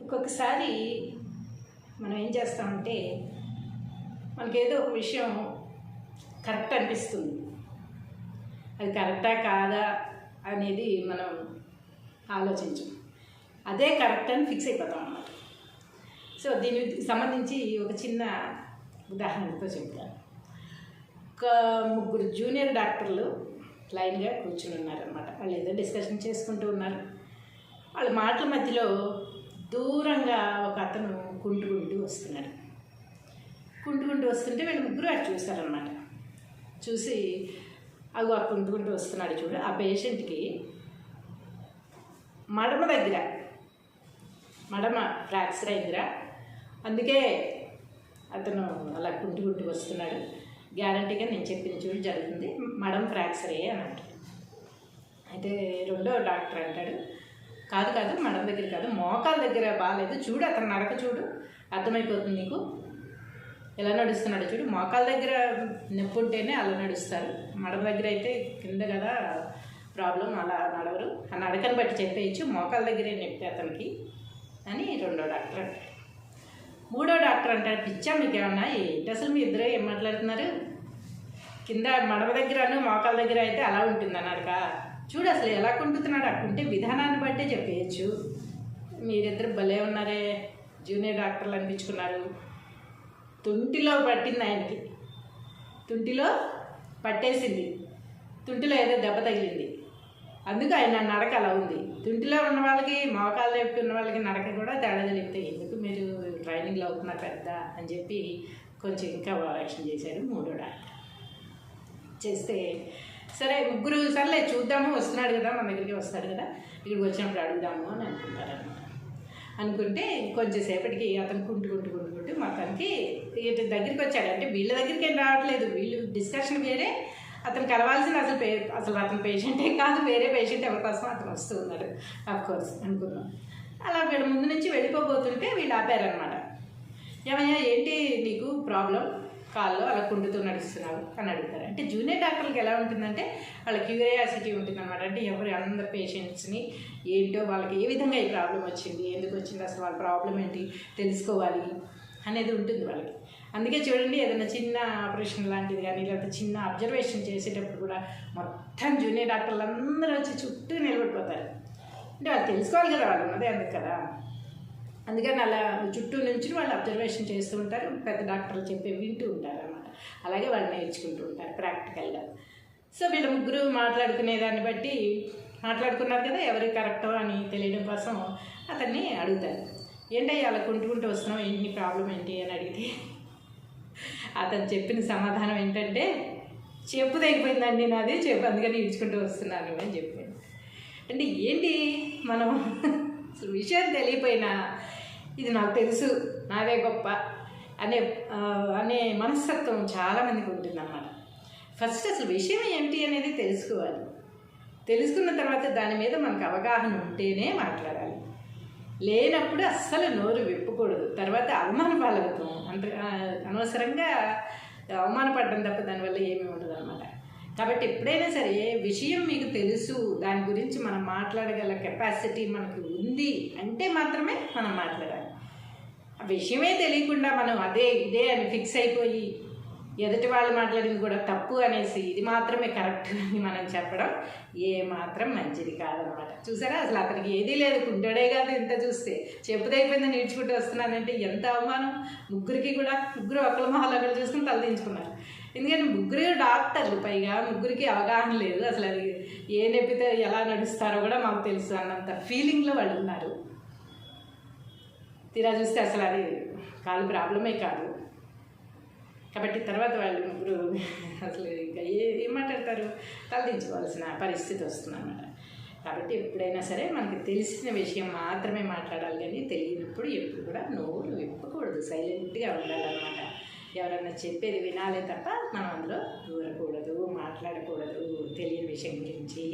ఒక్కొక్కసారి మనం ఏం చేస్తామంటే మనకేదో ఒక విషయం కరెక్ట్ అనిపిస్తుంది. అది కరెక్టా కాదా అనేది మనం ఆలోచించం. అదే కరెక్ట్ అని ఫిక్స్ అయిపోతాం అన్నమాట. సో దీనికి సంబంధించి ఒక చిన్న ఉదాహరణతో చెప్తాను. ఒక 3 జూనియర్ డాక్టర్లు లైన్గా కూర్చుని ఉన్నారనమాట. వాళ్ళు ఏదో డిస్కషన్ చేసుకుంటూ ఉన్నారు. వాళ్ళ మాటల మధ్యలో దూరంగా ఒక అతను కుంటుకుంటూ వస్తున్నాడు. కుంటుకుంటూ వస్తుంటే వీళ్ళు ముగ్గురు అటు చూశారనమాట. చూసి అవి ఆ కుంటుకుంటూ వస్తున్నాడు చూడు, ఆ పేషెంట్కి మడమ ఫ్రాక్చర్ అయిందిరా, అందుకే అతను అలా కుంటుకుంటూ వస్తున్నాడు, గ్యారంటీగా నేను చెప్పిన చూడు జరుగుతుంది, మడమ ఫ్రాక్చరే అని అంటాడు. అయితే రెండో డాక్టర్ అంటాడు, కాదు కాదు మడమ దగ్గర కాదు, మోకాల దగ్గర బాగాలేదు చూడు, అతను నడక చూడు అర్థమైపోతుంది నీకు, ఎలా నడుస్తున్నాడు చూడు, మోకాల దగ్గర నొప్పి ఉంటేనే అలా నడుస్తారు, మడమ దగ్గర అయితే కింద కదా ప్రాబ్లం, అలా నడవరు, ఆ నడకని బట్టి చెప్పేయచ్చు, మోకాల దగ్గరే నొప్పి అతనికి అని రెండో డాక్టర్ అంటాడు. మూడో డాక్టర్ అంటాడు, పిచ్చా మీకు ఏమన్నా ఏంటి అసలు మీ ఇద్దరే ఏం మాట్లాడుతున్నారు, కింద మడమ దగ్గర మోకాల దగ్గర అయితే అలా ఉంటుంది అన్నాడుక, చూడు అసలు ఎలా కుంటున్నాడు, అట్టుంటే విధానాన్ని బట్టే చెప్పేయచ్చు, మీరిద్దరు భలే ఉన్నారే జూనియర్ డాక్టర్లు అనిపించుకున్నారు. తుంటిలో పట్టింది ఆయనకి, తుంటిలో పట్టేసింది, తుంటిలో ఏదో దెబ్బ తగిలింది, అందుకు ఆయన నడక అలా ఉంది. తుంటిలో ఉన్న వాళ్ళకి మోకాలు నొప్పి ఉన్న వాళ్ళకి నడక కూడా తేడా తెలిపితే ఎందుకు మీరు ట్రైనింగ్లో అవుతున్నారు పెద్ద అని చెప్పి కొంచెం ఇంకా యాక్షన్ చేశాడు మూడో డాక్టర్. చేస్తే సరే ముగ్గురు సర్లే చూద్దాము, వస్తున్నాడు కదా మన దగ్గరికి వస్తాడు కదా, ఇక్కడికి వచ్చినప్పుడు అడుగుదాము అని అనుకుంటారనమాట. అనుకుంటే కొంచెంసేపటికి అతను కుంటుకుంటూ మొత్తానికి ఇటు దగ్గరికి వచ్చాడు. అంటే వీళ్ళ దగ్గరికి ఏం రావట్లేదు, వీళ్ళు డిస్కషన్ వేరే, అతను కలవాల్సిన అసలు అతను పేషెంటే కాదు, వేరే పేషెంట్ ఎవరి కోసం అతను వస్తూ ఉన్నాడు అఫ్కోర్స్ అనుకున్నాం. అలా వీళ్ళ ముందు నుంచి వెళ్ళిపోబోతుంటే వీళ్ళు ఆపారనమాట. ఏమయ్యా ఏంటి నీకు ప్రాబ్లం, కాల్లో అలా కుంటుతూ నడుస్తున్నావు అని అడుగుతారు. అంటే జూనియర్ డాక్టర్లకు ఎలా ఉంటుందంటే వాళ్ళ క్యూరియాసిటీ ఉంటుందన్నమాట. అంటే అందరు పేషెంట్స్ని ఏంటో వాళ్ళకి ఏ విధంగా ఈ ప్రాబ్లం వచ్చింది, ఎందుకు వచ్చింది, అసలు వాళ్ళ ప్రాబ్లం ఏంటి తెలుసుకోవాలి అనేది ఉంటుంది వాళ్ళకి. అందుకే చూడండి ఏదైనా చిన్న ఆపరేషన్ లాంటిది కానీ లేకపోతే చిన్న అబ్జర్వేషన్ చేసేటప్పుడు కూడా మొత్తం జూనియర్ డాక్టర్లు అందరూ వచ్చి చుట్టూ నిలబడిపోతారు. అంటే వాళ్ళు తెలుసుకోవాలి కదా, వాళ్ళు ఉన్నదే అందుకు కదా, అందుకని అలా చుట్టూ నుంచి వాళ్ళు అబ్జర్వేషన్ చేస్తూ ఉంటారు, పెద్ద డాక్టర్లు చెప్పి వింటూ ఉంటారు అన్నమాట. అలాగే వాళ్ళు నేర్చుకుంటూ ఉంటారు ప్రాక్టికల్గా. సో వీళ్ళ ముగ్గురు మాట్లాడుకునే దాన్ని బట్టి మాట్లాడుకున్నారు కదా, ఎవరు కరెక్టో అని తెలియడం కోసం అతన్ని అడుగుతారు, ఏంటయ్యా అలా కుంటుకుంటూ వస్తున్నావు, ఏంటి ప్రాబ్లం ఏంటి అని అడిగితే అతను చెప్పిన సమాధానం ఏంటంటే, చెప్పు తెగిపోయిందండి నాది, చెప్పు అందుకని ఈడ్చుకుంటూ వస్తున్నాను అని చెప్పాను. అంటే ఏంటి మనం అసలు విషయం తెలియపోయినా ఇది నాకు తెలుసు నాదే గొప్ప అనే మనస్తత్వం చాలామందికి ఉంటుందన్నమాట. ఫస్ట్ అసలు విషయం ఏంటి అనేది తెలుసుకోవాలి, తెలుసుకున్న తర్వాత దాని మీద మనకు అవగాహన ఉంటేనే మాట్లాడాలి, లేనప్పుడు అస్సలు నోరు విప్పకూడదు, తర్వాత అవమాన పాలవుతాం, అంటే అనవసరంగా అవమానపడడం తప్ప దానివల్ల ఏమీ ఉండదు అనమాట. కాబట్టి ఎప్పుడైనా సరే విషయం మీకు తెలుసు, దాని గురించి మనం మాట్లాడగల కెపాసిటీ మనకు ఉంది అంటే మాత్రమే మనం మాట్లాడాలి. ఆ విషయమే తెలియకుండా మనం ఇదే అని ఫిక్స్ అయిపోయి ఎదుటి వాళ్ళు మాట్లాడింది కూడా తప్పు అనేసి ఇది మాత్రమే కరెక్ట్ అని మనం చెప్పడం ఏమాత్రం మంచిది కాదనమాట. చూసారా అసలు అతనికి ఏదీ లేదు, కుంటాడే కాదు, ఇంత చూస్తే చెప్పుదైపోయిందని నేర్చుకుంటూ వస్తున్నానంటే ఎంత అవమానం. ముగ్గురు ఒకళ్ళ మొహాలు ఒకళ్ళు చూసుకుని తలదించుకున్నారు. ఎందుకంటే ముగ్గురు డాక్టర్లు, పైగా ముగ్గురికి అవగాహన లేదు, అసలు అది ఏ నొప్పితే ఎలా నడుస్తారో కూడా మాకు తెలుసు అన్నంత ఫీలింగ్లో వాళ్ళు ఉన్నారు. తీరా చూస్తే అసలు అది కాలు ప్రాబ్లమే కాదు. కాబట్టి తర్వాత వాళ్ళు ముగ్గురు అసలు ఇంకా ఏం మాట్లాడతారు, తలదించుకోవాల్సిన పరిస్థితి వస్తుందన్నమాట. కాబట్టి ఎప్పుడైనా సరే మనకి తెలిసిన విషయం మాత్రమే మాట్లాడాలి, కానీ తెలియనప్పుడు ఎప్పుడు కూడా నోరు విప్పకూడదు, సైలెంట్గా ఉండాలన్నమాట. ఎవరన్నా చెప్పేది వినాలే తప్ప మనం అందులో దూరకూడదు, మాట్లాడకూడదు తెలియని విషయం గురించి.